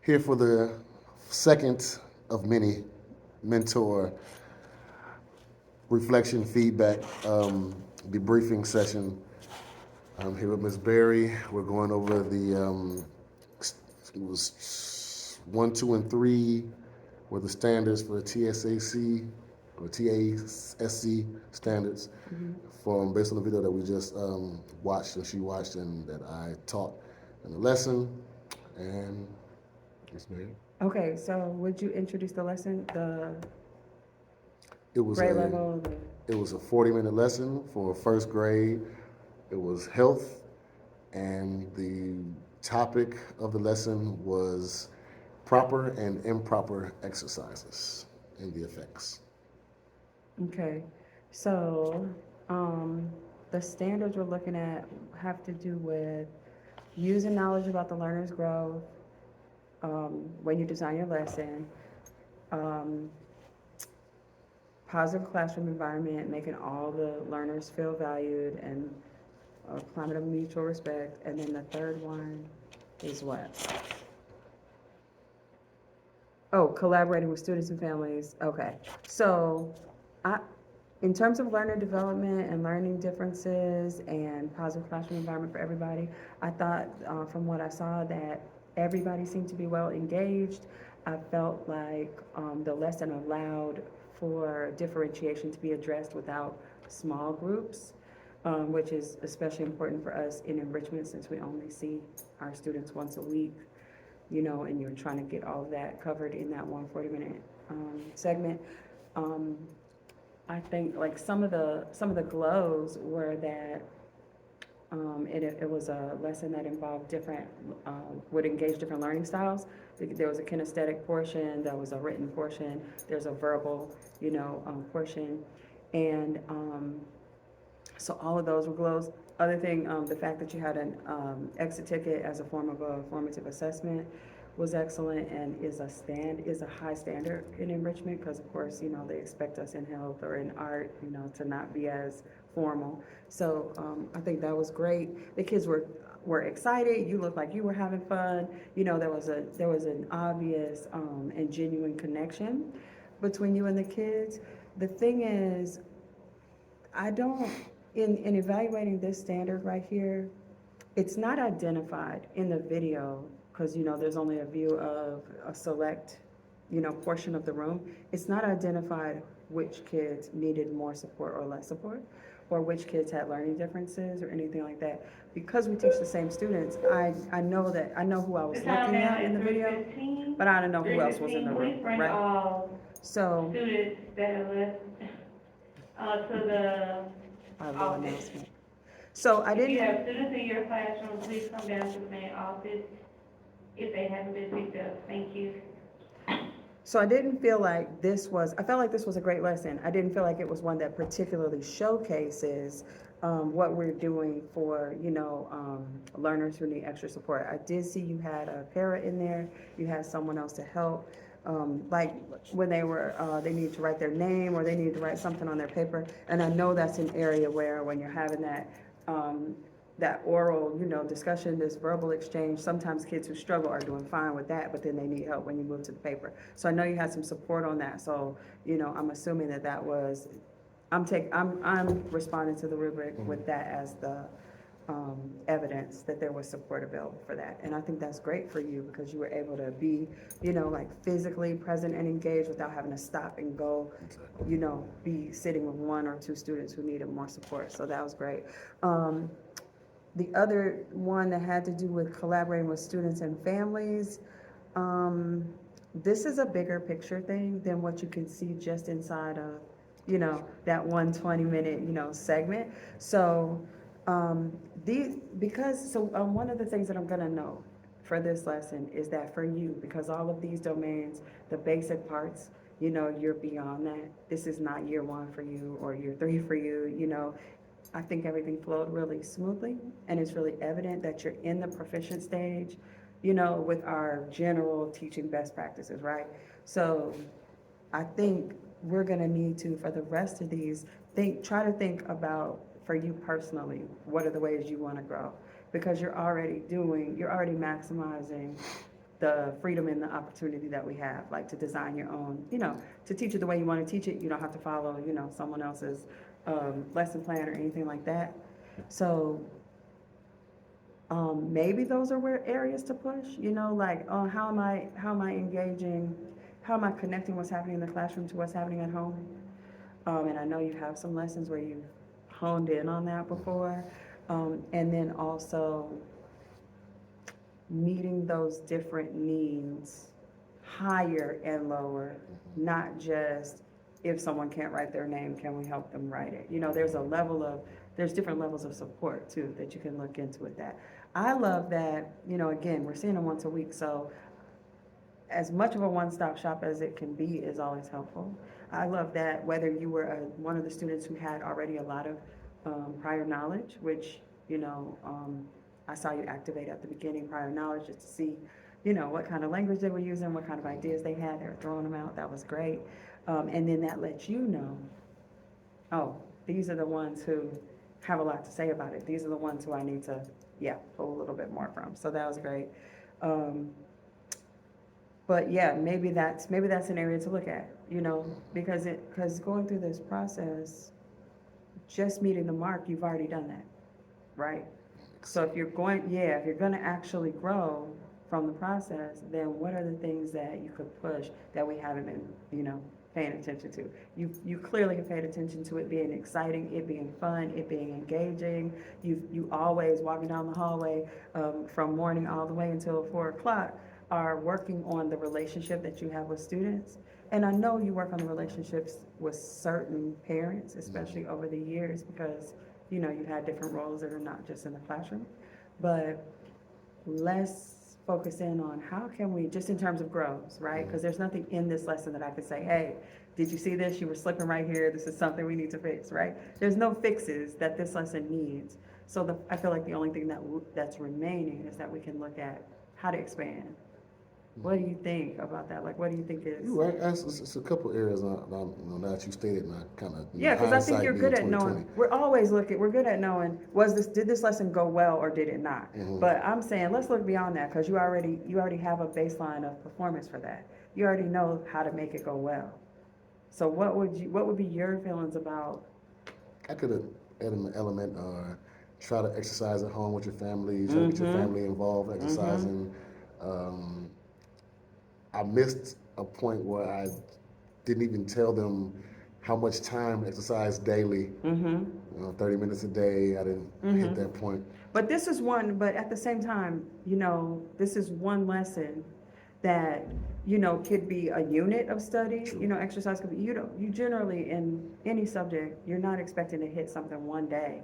Here for the second of many mentor reflection feedback debriefing session. I'm here with Ms. Berry. We're going over it was 1, 2, and 3 were the standards for the TSAC or TASC standards from based on the video that we just watched and she watched and that I taught in the lesson. And Ms. Berry. Okay, so would you introduce the lesson, the It was grade a level? it was a 40-minute lesson for first grade. It was health, and the topic of the lesson was proper and improper exercises and the effects. Okay, so the standards we're looking at have to do with using knowledge about the learner's growth when you design your lesson, um, positive classroom environment, making all the learners feel valued, and a climate of mutual respect. And then the third one is what? Oh, collaborating with students and families. Okay, so in terms of learner development and learning differences and positive classroom environment for everybody, I thought from what I saw that everybody seemed to be well engaged. I felt like the lesson allowed for differentiation to be addressed without small groups, which is especially important for us in enrichment since we only see our students once a week, and you're trying to get all of that covered in that 140-minute segment. I think like some of the glows were that it was a lesson that involved would engage different learning styles. There was a kinesthetic portion, there was a written portion, there's a verbal, portion, and so all of those were glows. Other thing, the fact that you had an exit ticket as a form of a formative assessment was excellent and is a high standard in enrichment because of course they expect us in health or in art to not be as formal. So I think that was great. The kids were excited. You looked like you were having fun. There was an obvious and genuine connection between you and the kids. The thing is, I don't in evaluating this standard right here, it's not identified in the video because there's only a view of a select portion of the room. It's not identified which kids needed more support or less support, or which kids had learning differences or anything like that. Because we teach the same students, I know who I was looking at in the video, but I don't know who else was in the room, right? So Students that have left to the I have no office. announcement. So I If you have didn't. students in your classroom, please come down to the main office if they haven't been picked up. Thank you. So I didn't feel like I felt like this was a great lesson. I didn't feel like it was one that particularly showcases what we're doing for, learners who need extra support. I did see you had a para in there, you had someone else to help. Like when they need to write their name or they need to write something on their paper. And I know that's an area where when you're having that oral, discussion, this verbal exchange, sometimes kids who struggle are doing fine with that, but then they need help when you move to the paper. So I know you had some support on that. So, I'm assuming that was, I'm responding to the rubric with that as the evidence that there was support available for that. And I think that's great for you because you were able to be, like physically present and engaged without having to stop and go, be sitting with one or two students who needed more support. So that was great. The other one that had to do with collaborating with students and families, this is a bigger picture thing than what you can see just inside of, that 120-minute, segment. So one of the things that I'm gonna know for this lesson is that for you, because all of these domains, the basic parts, you're beyond that. This is not year 1 for you or year 3 for you, I think everything flowed really smoothly, and it's really evident that you're in the proficient stage, with our general teaching best practices, right? So I think we're gonna need to, for the rest of these, try to think about, for you personally, what are the ways you wanna grow? Because you're already maximizing the freedom and the opportunity that we have, like to design your own, to teach it the way you want to teach it. You don't have to follow, someone else's lesson plan or anything like that. So maybe those are where areas to push, like, how am I engaging, how am I connecting what's happening in the classroom to what's happening at home? And I know you have some lessons where you've honed in on that before. And then also meeting those different needs, higher and lower, not just if someone can't write their name, can we help them write it? There's different levels of support too that you can look into with that. I love that, again, we're seeing them once a week, so as much of a one-stop shop as it can be is always helpful. I love that whether you were one of the students who had already a lot of prior knowledge, which, I saw you activate at the beginning prior knowledge just to see, what kind of language they were using, what kind of ideas they had, they were throwing them out, that was great. And then that lets you know, oh, these are the ones who have a lot to say about it. These are the ones who I need to, pull a little bit more from. So that was great. But yeah, maybe that's an area to look at, because going through this process, just meeting the mark, you've already done that, right? So if you're going to actually grow from the process, then what are the things that you could push that we haven't been, paying attention to? You clearly have paid attention to it being exciting, it being fun, it being engaging. You always walking down the hallway from morning all the way until 4 o'clock are working on the relationship that you have with students. And I know you work on the relationships with certain parents, especially over the years, because, you've had different roles that are not just in the classroom. But let's focus in on how can we, just in terms of growth, right? Because there's nothing in this lesson that I could say, hey, did you see this? You were slipping right here. This is something we need to fix, right? There's no fixes that this lesson needs. So I feel like the only thing that's remaining is that we can look at how to expand. What do you think about that? Like, what do you think is? You're right. It's a couple areas now that you stated, and I kind of Yeah, because I think you're good at knowing. We're good at knowing, did this lesson go well or did it not? But I'm saying, let's look beyond that, because you already have a baseline of performance for that. You already know how to make it go well. So what would be your feelings about? I could have added an element, try to exercise at home with your family, try to get your family involved, exercising. I missed a point where I didn't even tell them how much time to exercise daily. 30 minutes a day. I didn't hit that point. But at the same time, this is one lesson that, could be a unit of study. True. Exercise could be, you generally in any subject, you're not expecting to hit something one day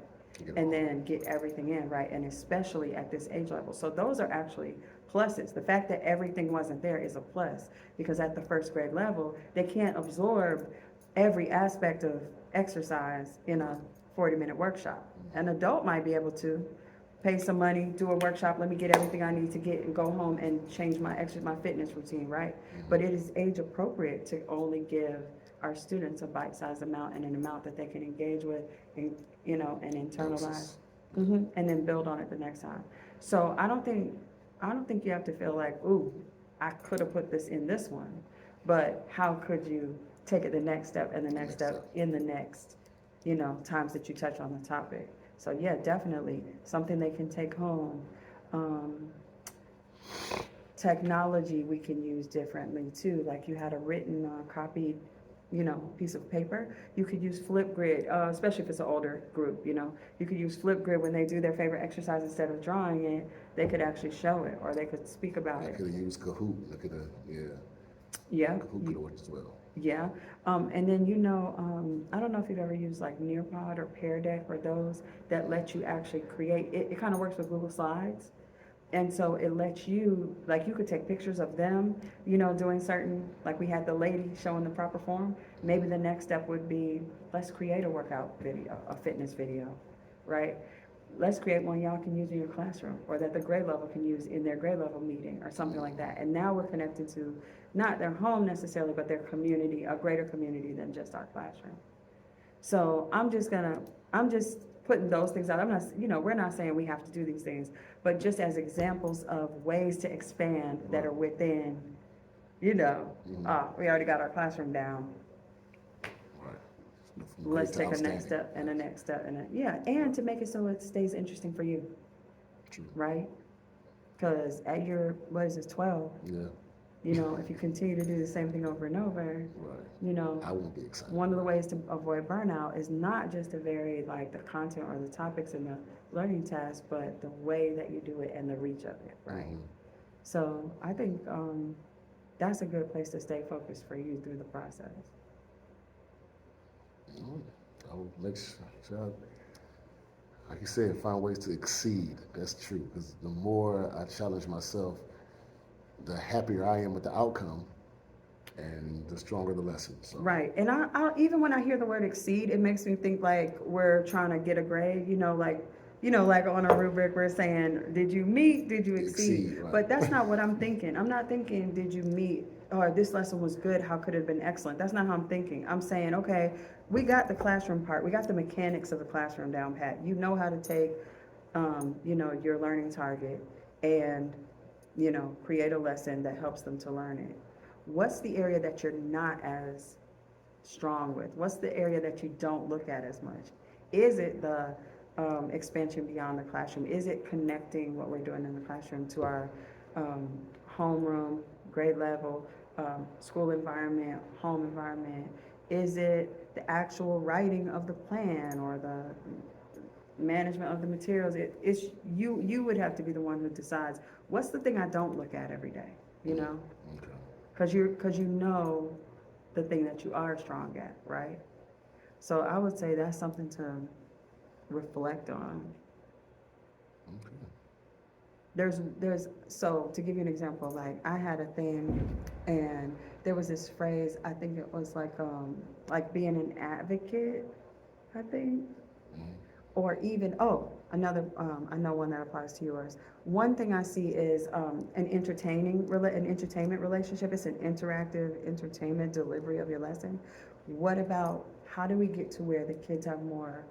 and then get everything in, right? And especially at this age level. So those are actually pluses. The fact that everything wasn't there is a plus, because at the first grade level, they can't absorb every aspect of exercise in a 40-minute workshop. An adult might be able to pay some money, do a workshop, let me get everything I need to get and go home and change my fitness routine, right? But it is age appropriate to only give our students a bite-sized amount and an amount that they can engage with and, and internalize, and then build on it the next time. So I don't think you have to feel like, ooh, I could have put this in this one, but how could you take it the next step and the next step in the next, times that you touch on the topic. So yeah, definitely something they can take home. Technology we can use differently too. Like you had a written, copied, piece of paper. You could use Flipgrid, especially if it's an older group, you could use Flipgrid when they do their favorite exercise. Instead of drawing it, they could actually show it, or they could speak about it. I could have used Kahoot. Yeah. Kahoot could have worked as well. Yeah. And then, I don't know if you've ever used like Nearpod or Pear Deck, or those that let you actually create, it kind of works with Google Slides. And so it lets you, like, you could take pictures of them, doing certain, like we had the lady showing the proper form. Maybe the next step would be, let's create a workout video, a fitness video, right? Let's create one y'all can use in your classroom, or that the grade level can use in their grade level meeting, or something like that. And now we're connected to not their home necessarily, but their community, a greater community than just our classroom. So I'm just putting those things out. I'm not, we're not saying we have to do these things, but just as examples of ways to expand that are within, we already got our classroom down. Right. From Let's great to take a next outstanding. step and a next step and to make it so it stays interesting for you, True. right? Because at your, 12, Yeah, if you continue to do the same thing over and over, right. I won't be excited. one of the ways to avoid burnout is not just to vary like the content or the topics in the learning task, but the way that you do it and the reach of it, right? Mhm. So I think that's a good place to stay focused for you through the process. I will make sure, like you said, find ways to exceed. That's true. Because the more I challenge myself, the happier I am with the outcome, and the stronger the lesson. So. Right, and I even when I hear the word exceed, it makes me think like we're trying to get a grade, like on a rubric, we're saying, did you meet, did you exceed? Right. But that's not what I'm thinking. I'm not thinking, did you meet, or this lesson was good, how could it have been excellent? That's not how I'm thinking. I'm saying, okay, we got the classroom part, we got the mechanics of the classroom down pat. You know how to take, your learning target and, create a lesson that helps them to learn it. What's the area that you're not as strong with? What's the area that you don't look at as much? Is it the expansion beyond the classroom? Is it connecting what we're doing in the classroom to our homeroom, grade level, school environment, home environment? Is it the actual writing of the plan or the management of the materials? It's you would have to be the one who decides what's the thing I don't look at every day, Okay. because you know the thing that you are strong at, right? So I would say that's something to reflect on. Okay. So to give you an example, like I had a thing and there was this phrase, I think it was like being an advocate, I think. Or even, another, I know one that applies to yours. One thing I see is an entertainment relationship. It's an interactive entertainment delivery of your lesson. What about, how do we get to where the kids have more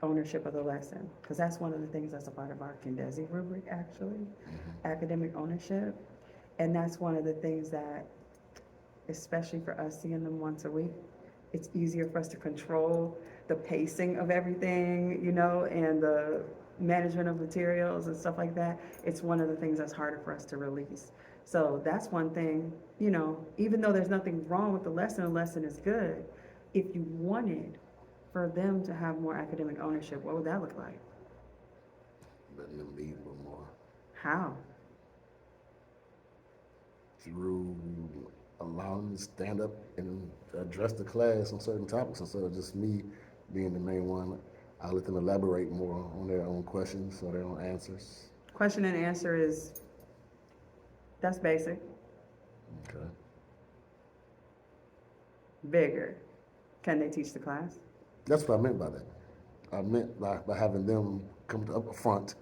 ownership of the lesson? Because that's one of the things that's a part of our Kendesi rubric, actually, academic ownership. And that's one of the things that, especially for us seeing them once a week, it's easier for us to control the pacing of everything, and the management of materials and stuff like that. It's one of the things that's harder for us to release. So that's one thing, even though there's nothing wrong with the lesson is good. If you wanted for them to have more academic ownership, what would that look like? Letting them lead a little more. How? Through allowing them to stand up and address the class on certain topics instead of just me being the main one. I let them elaborate more on their own questions or their own answers. Question and answer that's basic. Okay. Bigger. Can they teach the class? That's what I meant by that. I meant by having them come up front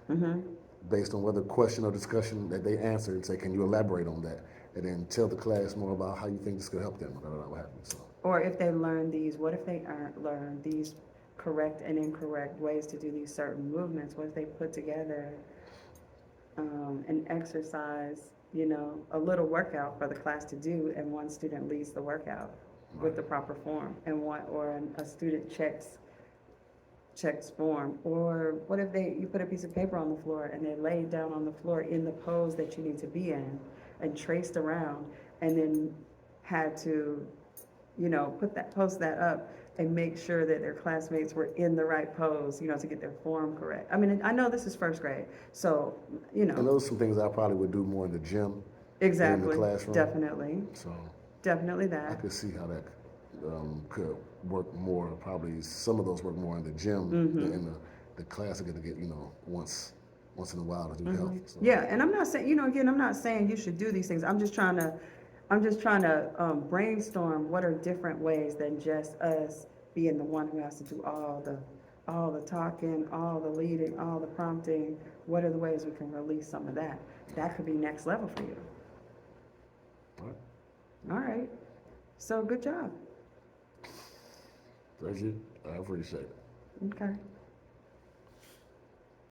based on whether question or discussion that they answer and say, can you elaborate on that? And then tell the class more about how you think this could help them. What happens. So. Or if they learn these, what if they aren't learned these correct and incorrect ways to do these certain movements? What if they put together an exercise, a little workout for the class to do, and one student leads the workout with the proper form, and a student checks form? Or what if you put a piece of paper on the floor and they lay down on the floor in the pose that you need to be in and traced around, and then had to, post that up and make sure that their classmates were in the right pose, to get their form correct. I mean, I know this is first grade, so, And those are some things I probably would do more in the gym exactly, than in the classroom. Definitely. So Definitely I that. could see how that could work more. Probably some of those work more in the gym than in the class are going to get, once in a while to do health. So. Yeah, and I'm not saying, again, I'm not saying you should do these things. I'm just trying to brainstorm what are different ways than just us being the one who has to do all the talking, all the leading, all the prompting. What are the ways we can release some of that? That could be next level for you. All right. So good job. Thank you. I appreciate it. Okay.